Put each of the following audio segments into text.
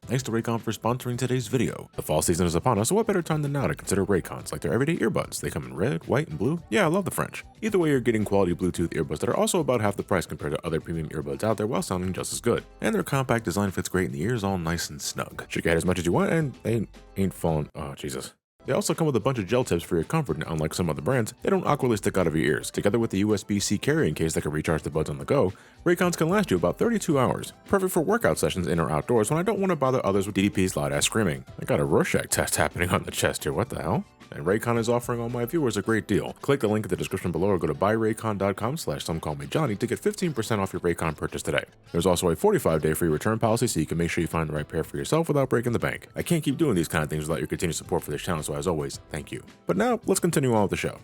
Thanks to Raycon for sponsoring today's video. The fall season is upon us, so what better time than now to consider Raycons like their everyday earbuds. They come in red, white, and blue. Yeah, I love the French. Either way, you're getting quality Bluetooth earbuds that are also about half the price compared to other premium earbuds out there while sounding just as good. And their compact design fits great in the ears, all nice and snug. Shake your head as much as you want, and they ain't falling. Oh, Jesus. They also come with a bunch of gel tips for your comfort, and unlike some other brands, they don't awkwardly stick out of your ears. Together with the USB-C carrying case that can recharge the buds on the go, Raycons can last you about 32 hours. Perfect for workout sessions in or outdoors when I don't want to bother others with DDP's loud-ass screaming. I got a Rorschach test happening on the chest here, what the hell? And Raycon is offering all my viewers a great deal. Click the link in the description below or go to buyraycon.com/somecallmejohnny to get 15% off your Raycon purchase today. There's also a 45-day free return policy so you can make sure you find the right pair for yourself without breaking the bank. I can't keep doing these kind of things without your continued support for this channel, so as always, thank you. But now, let's continue on with the show.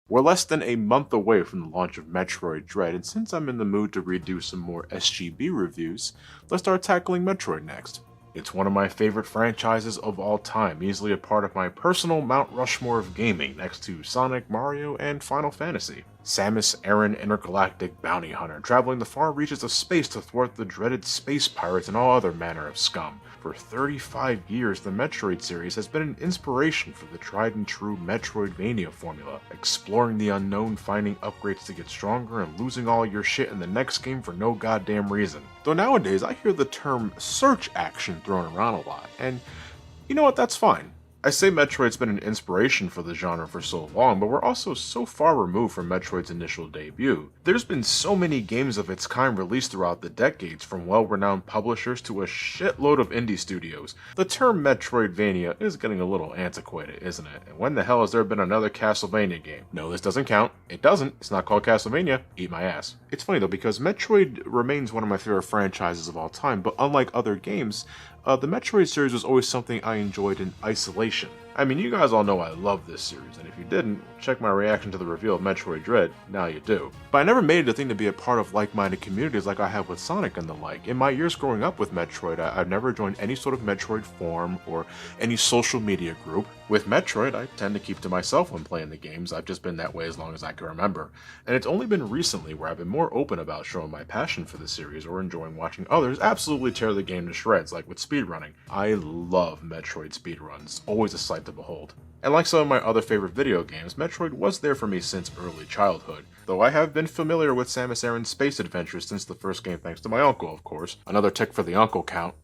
We're less than a month away from the launch of Metroid Dread, and since I'm in the mood to redo some more SGB reviews, let's start tackling Metroid next. It's one of my favorite franchises of all time, easily a part of my personal Mount Rushmore of gaming next to Sonic, Mario, and Final Fantasy. Samus Aran, intergalactic bounty hunter, traveling the far reaches of space to thwart the dreaded space pirates and all other manner of scum. For 35 years, the Metroid series has been an inspiration for the tried and true Metroidvania formula, exploring the unknown, finding upgrades to get stronger, and losing all your shit in the next game for no goddamn reason. Though nowadays, I hear the term search action thrown around a lot, and you know what, that's fine. I say Metroid's been an inspiration for the genre for so long, but we're also so far removed from Metroid's initial debut. There's been so many games of its kind released throughout the decades, from well-renowned publishers to a shitload of indie studios. The term Metroidvania is getting a little antiquated, isn't it? And when the hell has there been another Castlevania game? No, this doesn't count. It doesn't. It's not called Castlevania. Eat my ass. It's funny though, because Metroid remains one of my favorite franchises of all time, but unlike other games, the Metroid series was always something I enjoyed in isolation. I mean, you guys all know I love this series, and if you didn't, check my reaction to the reveal of Metroid Dread, now you do. But I never made it a thing to be a part of like-minded communities like I have with Sonic and the like. In my years growing up with Metroid, I've never joined any sort of Metroid forum or any social media group. With Metroid, I tend to keep to myself when playing the games. I've just been that way as long as I can remember. And it's only been recently where I've been more open about showing my passion for the series or enjoying watching others absolutely tear the game to shreds, like with speedrunning. I love Metroid speedruns, always a sight to behold. And like some of my other favorite video games, Metroid was there for me since early childhood, though I have been familiar with Samus Aran's space adventures since the first game thanks to my uncle, of course. Another tick for the uncle count.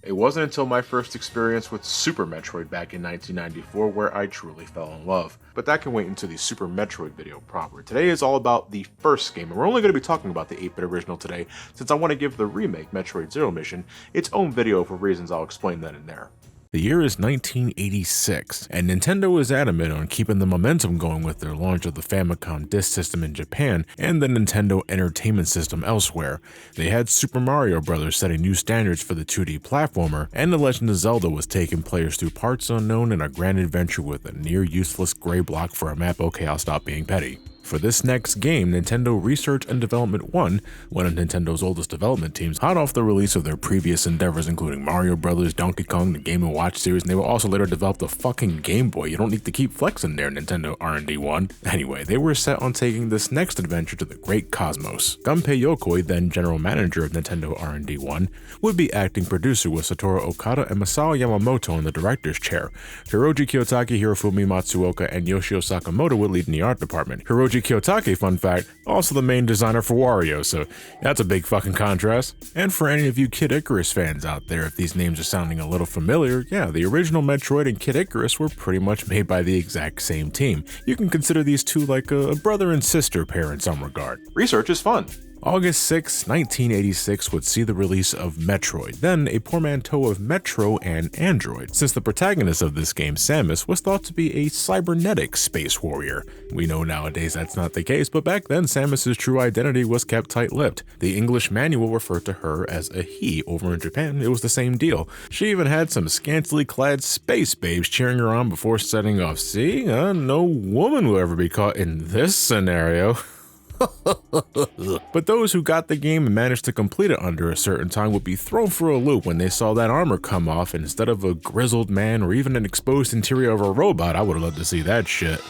It wasn't until my first experience with Super Metroid back in 1994 where I truly fell in love. But that can wait until the Super Metroid video proper. Today is all about the first game, and we're only going to be talking about the 8-bit original today, since I want to give the remake, Metroid Zero Mission, its own video for reasons I'll explain that in there. The year is 1986, and Nintendo is adamant on keeping the momentum going with their launch of the Famicom Disk System in Japan and the Nintendo Entertainment System elsewhere. They had Super Mario Bros. Setting new standards for the 2D platformer, and The Legend of Zelda was taking players through parts unknown in a grand adventure with a near-useless gray block for a map. Okay, I'll stop being petty. For this next game, Nintendo Research and Development 1, one of Nintendo's oldest development teams, hot off the release of their previous endeavors including Mario Bros., Donkey Kong, the Game & Watch series, and they will also later develop the fucking Game Boy. You don't need to keep flexing there, Nintendo R&D 1. Anyway, they were set on taking this next adventure to the great cosmos. Gunpei Yokoi, then general manager of Nintendo R&D 1, would be acting producer with Satoru Okada and Masao Yamamoto in the director's chair. Hiroji Kiyotaki, Hirofumi Matsuoka, and Yoshio Sakamoto would lead in the art department. Hiroji Kiyotaki, fun fact, also the main designer for Wario, so that's a big fucking contrast. And for any of you Kid Icarus fans out there, if these names are sounding a little familiar, yeah, the original Metroid and Kid Icarus were pretty much made by the exact same team. You can consider these two like a brother and sister pair in some regard. Research is fun. August 6, 1986 would see the release of Metroid, then a portmanteau of Metro and Android, since the protagonist of this game, Samus, was thought to be a cybernetic space warrior. We know nowadays that's not the case, but back then Samus's true identity was kept tight-lipped. The English manual referred to her as a he. Over in Japan, it was the same deal. She even had some scantily clad space babes cheering her on before setting off. See, no woman will ever be caught in this scenario. But those who got the game and managed to complete it under a certain time would be thrown for a loop when they saw that armor come off, and instead of a grizzled man or even an exposed interior of a robot, I would have loved to see that shit.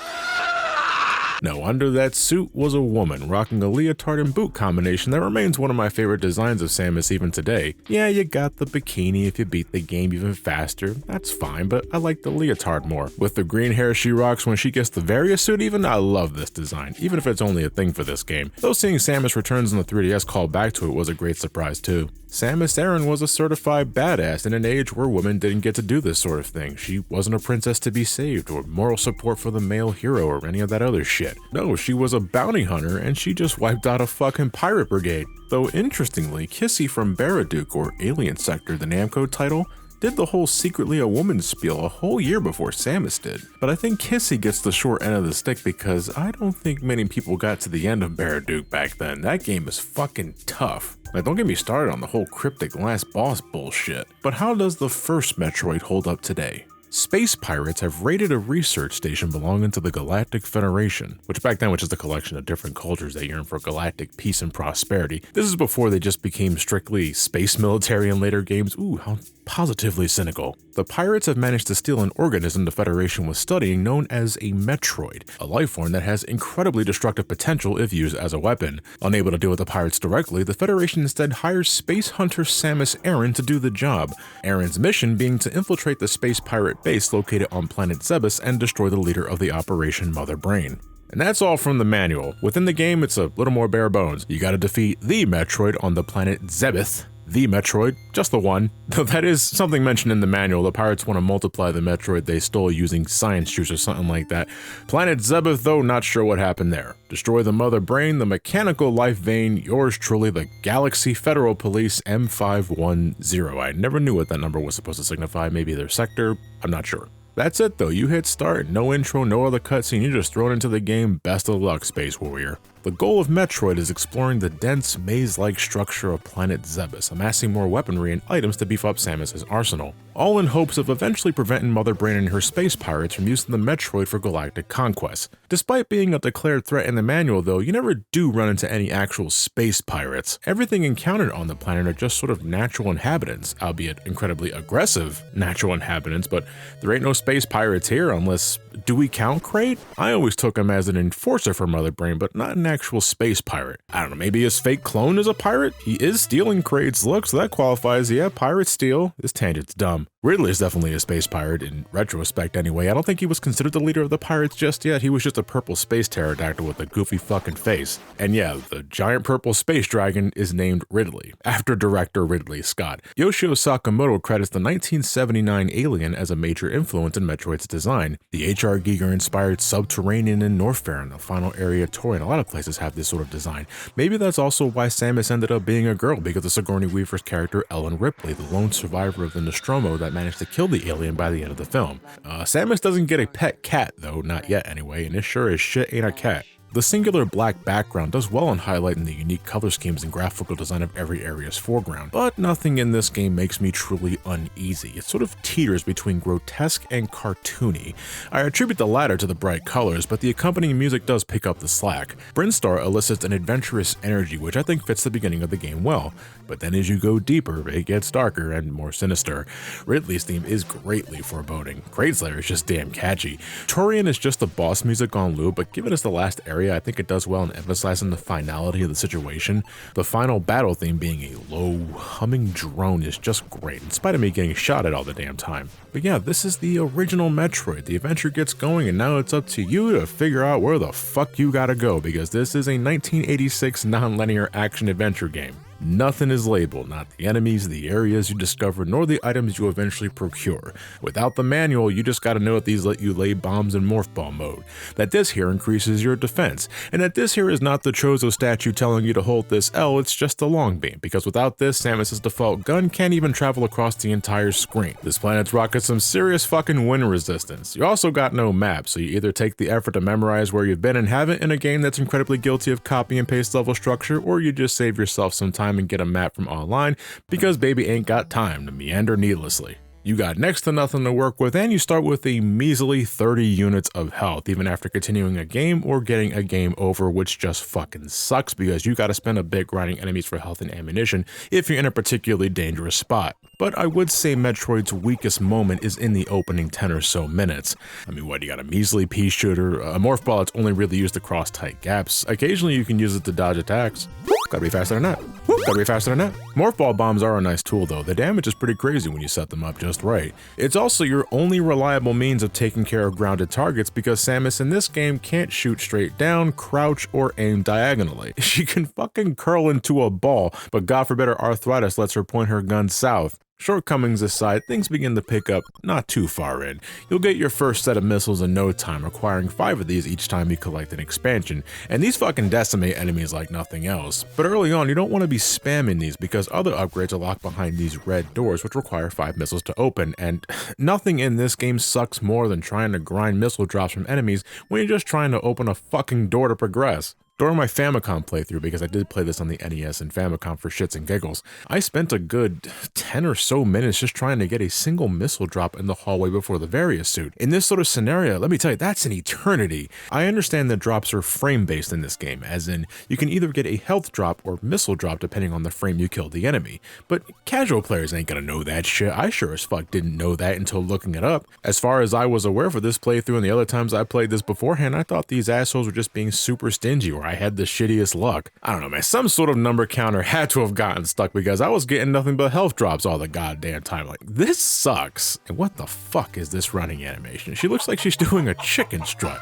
No, under that suit was a woman rocking a leotard and boot combination that remains one of my favorite designs of Samus even today. Yeah, you got the bikini if you beat the game even faster, that's fine, but I like the leotard more. With the green hair she rocks when she gets the Varia suit even, I love this design, even if it's only a thing for this game. Though seeing Samus Returns on the 3DS call back to it was a great surprise too. Samus Aran was a certified badass in an age where women didn't get to do this sort of thing. She wasn't a princess to be saved, or moral support for the male hero, or any of that other shit. No, she was a bounty hunter, and she just wiped out a fucking pirate brigade. Though interestingly, Kissy from Baraduke, or Alien Sector, the Namco title, did the whole secretly a woman spiel a whole year before Samus did. But I think Kissy gets the short end of the stick because I don't think many people got to the end of Baraduke back then. That game is fucking tough. Like, don't get me started on the whole cryptic last boss bullshit. But how does the first Metroid hold up today? Space pirates have raided a research station belonging to the Galactic Federation, which back then was just a collection of different cultures that yearn for galactic peace and prosperity. This is before they just became strictly space military in later games. Ooh, how positively cynical. The pirates have managed to steal an organism the Federation was studying known as a Metroid, a life form that has incredibly destructive potential if used as a weapon. Unable to deal with the pirates directly, the Federation instead hires space hunter Samus Aran to do the job, Aran's mission being to infiltrate the space pirate base located on planet Zebes and destroy the leader of the Operation Mother Brain. And that's all from the manual. Within the game, it's a little more bare bones. You gotta defeat the Metroid on the planet Zebeth. The Metroid, just the one. Though that is something mentioned in the manual. The pirates want to multiply the Metroid they stole using science juice or something like that. Planet Zebeth, though, not sure what happened there. Destroy the Mother Brain, the mechanical life vein, yours truly, the Galaxy Federal Police M510. I never knew what that number was supposed to signify. Maybe their sector, I'm not sure. That's it though, you hit start, no intro, no other cutscene, you're just thrown into the game. Best of luck, Space Warrior. The goal of Metroid is exploring the dense, maze-like structure of planet Zebes, amassing more weaponry and items to beef up Samus's arsenal, all in hopes of eventually preventing Mother Brain and her space pirates from using the Metroid for galactic conquest. Despite being a declared threat in the manual though, you never do run into any actual space pirates. Everything encountered on the planet are just sort of natural inhabitants, albeit incredibly aggressive natural inhabitants, but there ain't no space pirates here unless, do we count Kraid? I always took him as an enforcer for Mother Brain, but not an actual space pirate. I don't know, maybe his fake clone is a pirate? He is stealing Kraid's look, so that qualifies. Yeah, pirate steal. This tangent's dumb. Ridley is definitely a space pirate, in retrospect anyway. I don't think he was considered the leader of the pirates just yet. He was just a purple space pterodactyl with a goofy fucking face. And yeah, the giant purple space dragon is named Ridley, after director Ridley Scott. Yoshio Sakamoto credits the 1979 Alien as a major influence in Metroid's design. The H.R. Giger-inspired Subterranean and Norfair, the final area Tori, and a lot of places have this sort of design. Maybe that's also why Samus ended up being a girl, because of Sigourney Weaver's character Ellen Ripley, the lone survivor of the Nostromo that managed to kill the alien by the end of the film. Samus doesn't get a pet cat though, not yet anyway, and it sure as shit ain't a cat. The singular black background does well in highlighting the unique color schemes and graphical design of every area's foreground, but nothing in this game makes me truly uneasy. It sort of teeters between grotesque and cartoony. I attribute the latter to the bright colors, but the accompanying music does pick up the slack. Brinstar elicits an adventurous energy, which I think fits the beginning of the game well, but then as you go deeper, it gets darker and more sinister. Ridley's theme is greatly foreboding. Kraidslayer is just damn catchy. Torian is just the boss music on loop, but given it's the last area, I think it does well in emphasizing the finality of the situation. The final battle theme being a low, humming drone is just great, in spite of me getting shot at all the damn time. But yeah, this is the original Metroid. The adventure gets going, and now it's up to you to figure out where the fuck you gotta go, because this is a 1986 non-linear action-adventure game. Nothing is labeled, not the enemies, the areas you discover, nor the items you eventually procure. Without the manual, you just gotta know that these let you lay bombs in morph ball mode, that this here increases your defense, and that this here is not the Chozo statue telling you to hold this L, it's just a long beam, because without this, Samus's default gun can't even travel across the entire screen. This planet's rocking some serious fucking wind resistance. You also got no map, so you either take the effort to memorize where you've been and have it in a game that's incredibly guilty of copy and paste level structure, or you just save yourself some time and get a map from online, because baby ain't got time to meander needlessly. You got next to nothing to work with, and you start with a measly 30 units of health, even after continuing a game or getting a game over, which just fucking sucks because you gotta spend a bit grinding enemies for health and ammunition if you're in a particularly dangerous spot. But I would say Metroid's weakest moment is in the opening 10 or so minutes. I mean, what, you got a measly pea shooter, a morph ball that's only really used to cross tight gaps. Occasionally you can use it to dodge attacks. Gotta be faster than that. Gotta be faster than that. Morph ball bombs are a nice tool though. The damage is pretty crazy when you set them up just right. It's also your only reliable means of taking care of grounded targets because Samus in this game can't shoot straight down, crouch, or aim diagonally. She can fucking curl into a ball, but God forbid her arthritis lets her point her gun south. Shortcomings aside, things begin to pick up not too far in. You'll get your first set of missiles in no time, requiring 5 of these each time you collect an expansion, and these fucking decimate enemies like nothing else. But early on, you don't want to be spamming these because other upgrades are locked behind these red doors which require 5 missiles to open, and nothing in this game sucks more than trying to grind missile drops from enemies when you're just trying to open a fucking door to progress. During my Famicom playthrough, because I did play this on the NES and Famicom for shits and giggles, I spent a good 10 or so minutes just trying to get a single missile drop in the hallway before the Varia suit. In this sort of scenario, let me tell you, that's an eternity. I understand that drops are frame-based in this game, as in, you can either get a health drop or missile drop depending on the frame you killed the enemy. But casual players ain't gonna know that shit. I sure as fuck didn't know that until looking it up. As far as I was aware for this playthrough and the other times I played this beforehand, I thought these assholes were just being super stingy or I had the shittiest luck. I don't know, man, some sort of number counter had to have gotten stuck because I was getting nothing but health drops all the goddamn time. Like, this sucks. And what the fuck is this running animation? She looks like she's doing a chicken strut.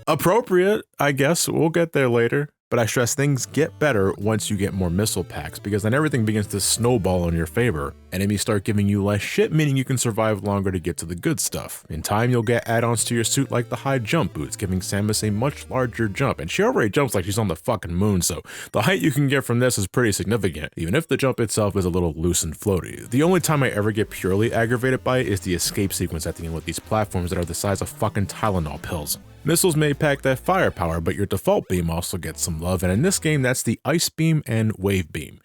Appropriate, I guess. We'll get there later. But I stress things get better once you get more missile packs, because then everything begins to snowball in your favor. Enemies start giving you less shit, meaning you can survive longer to get to the good stuff. In time, you'll get add-ons to your suit like the high jump boots, giving Samus a much larger jump, and she already jumps like she's on the fucking moon, so the height you can get from this is pretty significant, even if the jump itself is a little loose and floaty. The only time I ever get purely aggravated by it is the escape sequence at the end with these platforms that are the size of fucking Tylenol pills. Missiles may pack that firepower, but your default beam also gets some love, and in this game that's the Ice Beam and Wave Beam.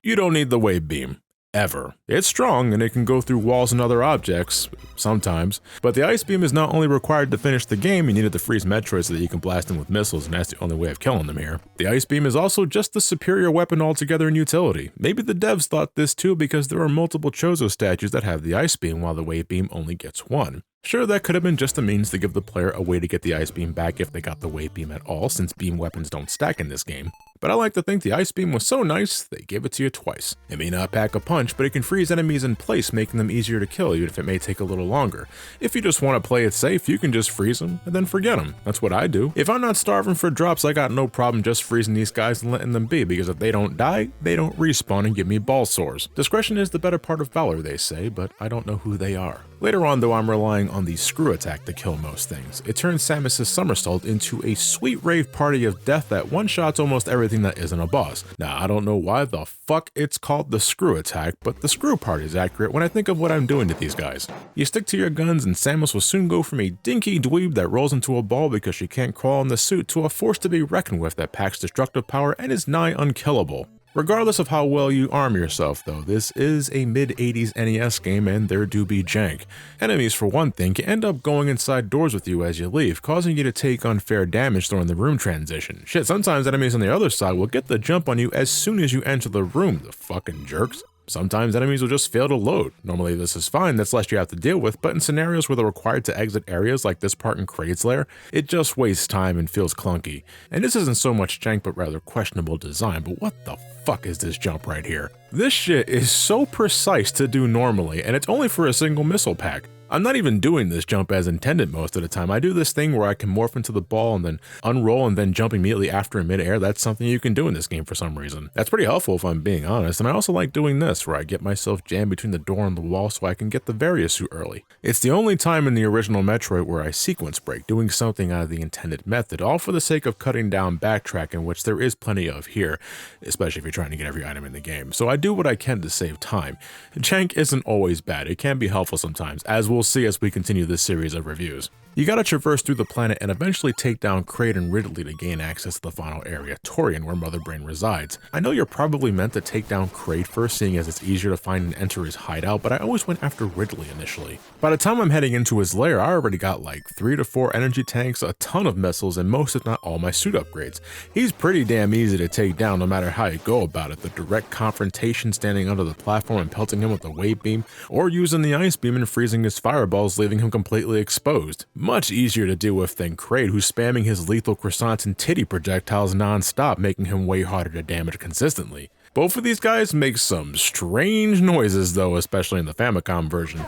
You don't need the Wave Beam. Ever. It's strong and it can go through walls and other objects, sometimes, but the Ice Beam is not only required to finish the game, you need it to freeze Metroid so that you can blast them with missiles, and that's the only way of killing them here. The Ice Beam is also just the superior weapon altogether in utility. Maybe the devs thought this too because there are multiple Chozo statues that have the Ice Beam while the Wave Beam only gets one. Sure, that could have been just a means to give the player a way to get the Ice Beam back if they got the Wave Beam at all, since beam weapons don't stack in this game. But I like to think the Ice Beam was so nice, they gave it to you twice. It may not pack a punch, but it can freeze enemies in place, making them easier to kill, even if it may take a little longer. If you just want to play it safe, you can just freeze them, and then forget them. That's what I do. If I'm not starving for drops, I got no problem just freezing these guys and letting them be, because if they don't die, they don't respawn and give me ball sores. Discretion is the better part of valor, they say, but I don't know who they are. Later on, though, I'm relying on the screw attack to kill most things. It turns Samus's somersault into a sweet rave party of death that one-shots almost everything that isn't a boss. Now, I don't know why the fuck it's called the screw attack, but the screw part is accurate when I think of what I'm doing to these guys. You stick to your guns and Samus will soon go from a dinky dweeb that rolls into a ball because she can't crawl in the suit to a force to be reckoned with that packs destructive power and is nigh unkillable. Regardless of how well you arm yourself though, this is a mid-80s NES game and there do be jank. Enemies for one thing can end up going inside doors with you as you leave, causing you to take unfair damage during the room transition. Shit, sometimes enemies on the other side will get the jump on you as soon as you enter the room, the fucking jerks. Sometimes enemies will just fail to load. Normally this is fine, that's less you have to deal with, but in scenarios where they're required to exit areas like this part in Kraid's Lair, it just wastes time and feels clunky. And this isn't so much jank but rather questionable design, but what the fuck is this jump right here? This shit is so precise to do normally, and it's only for a single missile pack. I'm not even doing this jump as intended most of the time. I do this thing where I can morph into the ball and then unroll and then jump immediately after in midair. That's something you can do in this game for some reason. That's pretty helpful if I'm being honest, and I also like doing this where I get myself jammed between the door and the wall so I can get the various suit early. It's the only time in the original Metroid where I sequence break, doing something out of the intended method, all for the sake of cutting down backtracking, which there is plenty of here, especially if you're trying to get every item in the game. So I do what I can to save time. Jank isn't always bad, it can be helpful sometimes, as we'll see as we continue this series of reviews. You gotta traverse through the planet and eventually take down Kraid and Ridley to gain access to the final area, Torian, where Mother Brain resides. I know you're probably meant to take down Kraid first, seeing as it's easier to find and enter his hideout, but I always went after Ridley initially. By the time I'm heading into his lair, I already got like 3 to 4 energy tanks, a ton of missiles, and most if not all my suit upgrades. He's pretty damn easy to take down no matter how you go about it. The direct confrontation standing under the platform and pelting him with a wave beam, or using the ice beam and freezing his fireballs, leaving him completely exposed. Much easier to deal with than Kraid, who's spamming his lethal croissants and titty projectiles non-stop, making him way harder to damage consistently. Both of these guys make some strange noises though, especially in the Famicom version.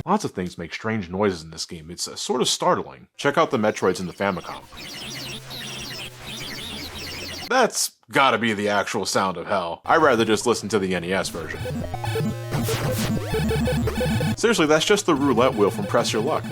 Lots of things make strange noises in this game. It's sort of startling. Check out the Metroids in the Famicom. That's gotta be the actual sound of hell. I'd rather just listen to the NES version. Seriously, that's just the roulette wheel from Press Your Luck.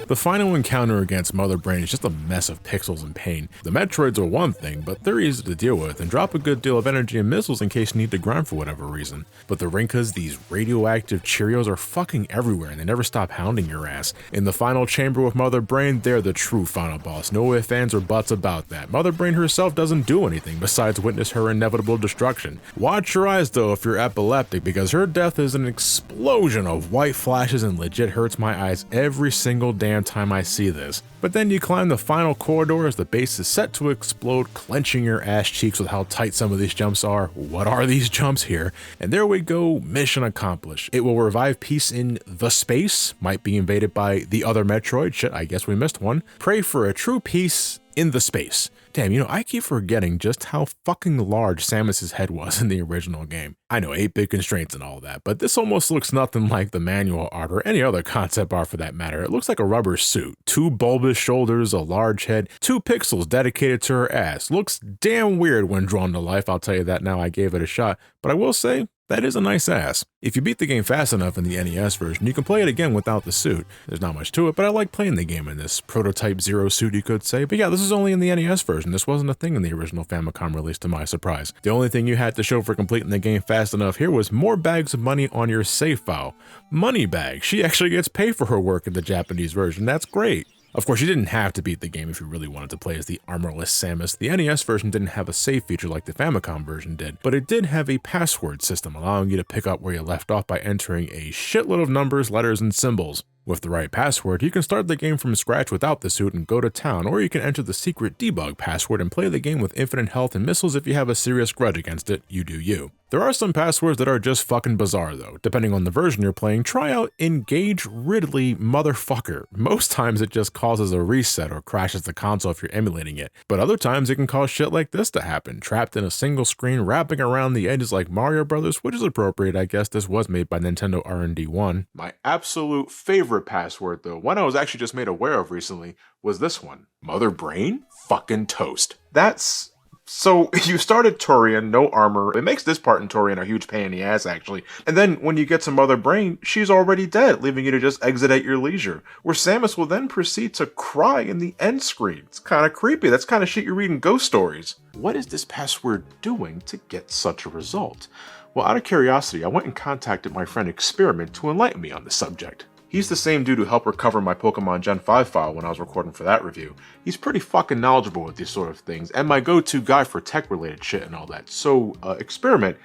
The final encounter against Mother Brain is just a mess of pixels and pain. The Metroids are one thing, but they're easy to deal with and drop a good deal of energy and missiles in case you need to grind for whatever reason. But the Rinkas, these radioactive Cheerios, are fucking everywhere and they never stop hounding your ass. In the final chamber with Mother Brain, they're the true final boss. No ifs, ands, or buts about that. Mother Brain herself doesn't do anything besides witness her inevitable destruction. Watch your eyes though if you're epileptic, because her death is an explosion of white flashes and legit hurts my eyes every single damn time I see this. But then you climb the final corridor as the base is set to explode, clenching your ass cheeks with how tight some of these jumps are. What are these jumps here? And there we go, mission accomplished. It will revive peace in the space, might be invaded by the other Metroid. Shit, I guess we missed one. Pray for a true peace in the space. Damn, you know, I keep forgetting just how fucking large Samus's head was in the original game. I know, 8-bit constraints and all that, but this almost looks nothing like the manual art or any other concept art for that matter. It looks like a rubber suit. 2 bulbous shoulders, a large head, 2 pixels dedicated to her ass. Looks damn weird when drawn to life, I'll tell you that now. I gave it a shot, but I will say, that is a nice ass. If you beat the game fast enough in the NES version, you can play it again without the suit. There's not much to it, but I like playing the game in this prototype Zero suit, you could say. But yeah, this is only in the NES version. This wasn't a thing in the original Famicom release, to my surprise. The only thing you had to show for completing the game fast enough here was more bags of money on your save file. Money bag. She actually gets paid for her work in the Japanese version. That's great. Of course, you didn't have to beat the game if you really wanted to play as the armorless Samus. The NES version didn't have a save feature like the Famicom version did, but it did have a password system allowing you to pick up where you left off by entering a shitload of numbers, letters, and symbols. With the right password, you can start the game from scratch without the suit and go to town, or you can enter the secret debug password and play the game with infinite health and missiles if you have a serious grudge against it. You do you. There are some passwords that are just fucking bizarre though. Depending on the version you're playing, try out Engage Ridley Motherfucker. Most times it just causes a reset or crashes the console if you're emulating it, but other times it can cause shit like this to happen. Trapped in a single screen, wrapping around the edges like Mario Brothers, which is appropriate, I guess. This was made by Nintendo R&D 1. My absolute favorite password though, one I was actually just made aware of recently, was this one. Mother Brain? Fucking toast. That's... So, you started Torian, no armor. It makes this part in Torian a huge pain in the ass, actually. And then, when you get to Mother Brain, she's already dead, leaving you to just exit at your leisure. Where Samus will then proceed to cry in the end screen. It's kinda creepy. That's kind of shit you read in ghost stories. What is this password doing to get such a result? Well, out of curiosity, I went and contacted my friend Experiment to enlighten me on the subject. He's the same dude who helped recover my Pokemon Gen 5 file when I was recording for that review. He's pretty fucking knowledgeable with these sort of things, and my go-to guy for tech-related shit and all that. So, Experiment,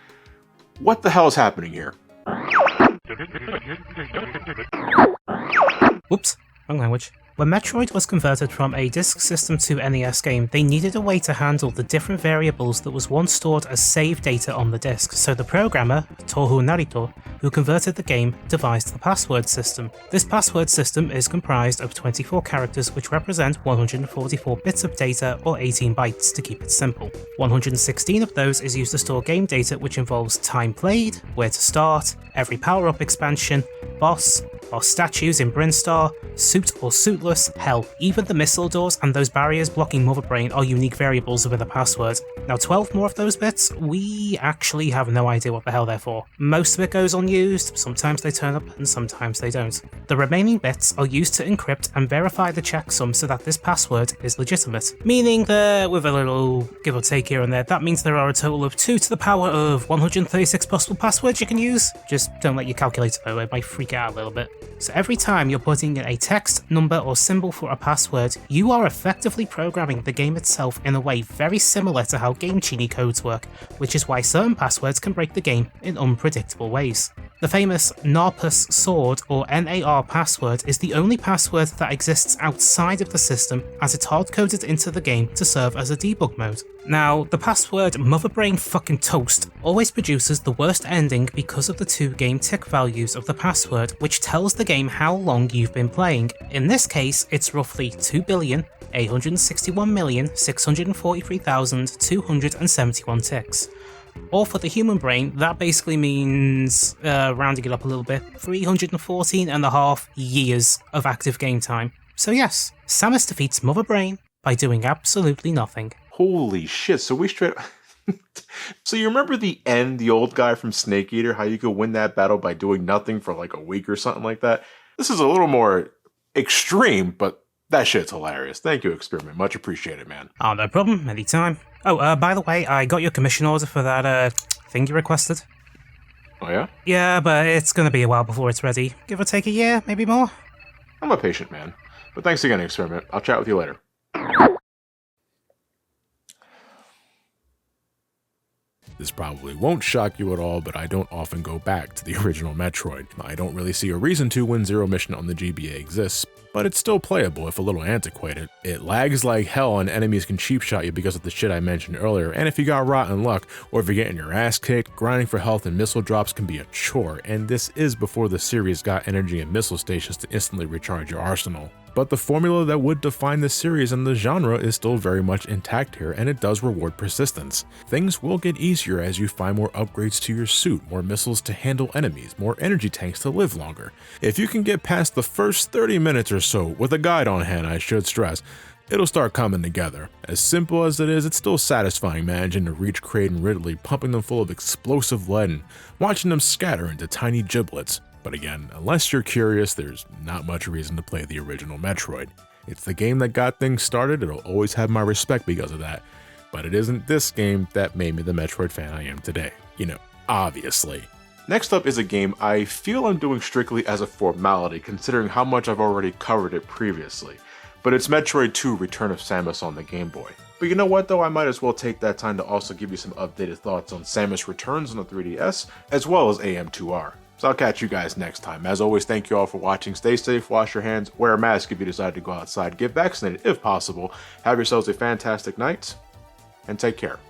what the hell is happening here? Whoops, wrong language. When Metroid was converted from a disk system to NES game, they needed a way to handle the different variables that was once stored as save data on the disk, so the programmer, Tohu Narito, who converted the game, devised the password system. This password system is comprised of 24 characters which represent 144 bits of data, or 18 bytes to keep it simple. 116 of those is used to store game data, which involves time played, where to start, every power-up expansion, boss statues in Brinstar, suit or suitless, hell, even the missile doors and those barriers blocking Mother Brain are unique variables with a password. Now 12 more of those bits, we actually have no idea what the hell they're for. Most of it goes unused, sometimes they turn up and sometimes they don't. The remaining bits are used to encrypt and verify the checksum so that this password is legitimate. Meaning that, with a little give or take here and there, that means there are a total of 2 to the power of 136 possible passwords you can use. Just don't let your calculator know, it might freak out a little bit. So every time you're putting in a text, number or symbol for a password, you are effectively programming the game itself in a way very similar to how Game Genie codes work, which is why certain passwords can break the game in unpredictable ways. The famous Narpus Sword, or NAR password, is the only password that exists outside of the system, as it's hard-coded into the game to serve as a debug mode. Now, the password Mother Brain fucking toast always produces the worst ending because of the 2 game tick values of the password, which tells the game how long you've been playing. In this case, it's roughly 2,861,643,271 ticks. Or for the human brain, that basically means, rounding it up a little bit, 314.5 years of active game time. So yes, Samus defeats Mother Brain by doing absolutely nothing. Holy shit, so we straight... So you remember the end, the old guy from Snake Eater, how you could win that battle by doing nothing for like a week or something like that? This is a little more extreme, but that shit's hilarious. Thank you, Experiment. Much appreciated, man. Oh, no problem. Anytime. Oh, by the way, I got your commission order for that, thing you requested. Oh, yeah? Yeah, but it's gonna be a while before it's ready. Give or take a year, maybe more. I'm a patient man. But thanks again, Experiment. I'll chat with you later. This probably won't shock you at all, but I don't often go back to the original Metroid. I don't really see a reason to when Zero Mission on the GBA exists, but it's still playable if a little antiquated. It lags like hell and enemies can cheap shot you because of the shit I mentioned earlier, and if you got rotten luck, or if you're getting your ass kicked, grinding for health and missile drops can be a chore, and this is before the series got energy and missile stations to instantly recharge your arsenal. But the formula that would define the series and the genre is still very much intact here, and it does reward persistence. Things will get easier as you find more upgrades to your suit, more missiles to handle enemies, more energy tanks to live longer. If you can get past the first 30 minutes or so, with a guide on hand I should stress, it'll start coming together. As simple as it is, it's still satisfying managing to reach Kraid and Ridley, pumping them full of explosive lead and watching them scatter into tiny giblets. But again, unless you're curious, there's not much reason to play the original Metroid. It's the game that got things started, it'll always have my respect because of that. But it isn't this game that made me the Metroid fan I am today. You know, obviously. Next up is a game I feel I'm doing strictly as a formality, considering how much I've already covered it previously. But it's Metroid 2 Return of Samus on the Game Boy. But you know what though, I might as well take that time to also give you some updated thoughts on Samus Returns on the 3DS, as well as AM2R. So I'll catch you guys next time. As always, thank you all for watching. Stay safe, wash your hands, wear a mask if you decide to go outside, get vaccinated if possible, have yourselves a fantastic night, and take care.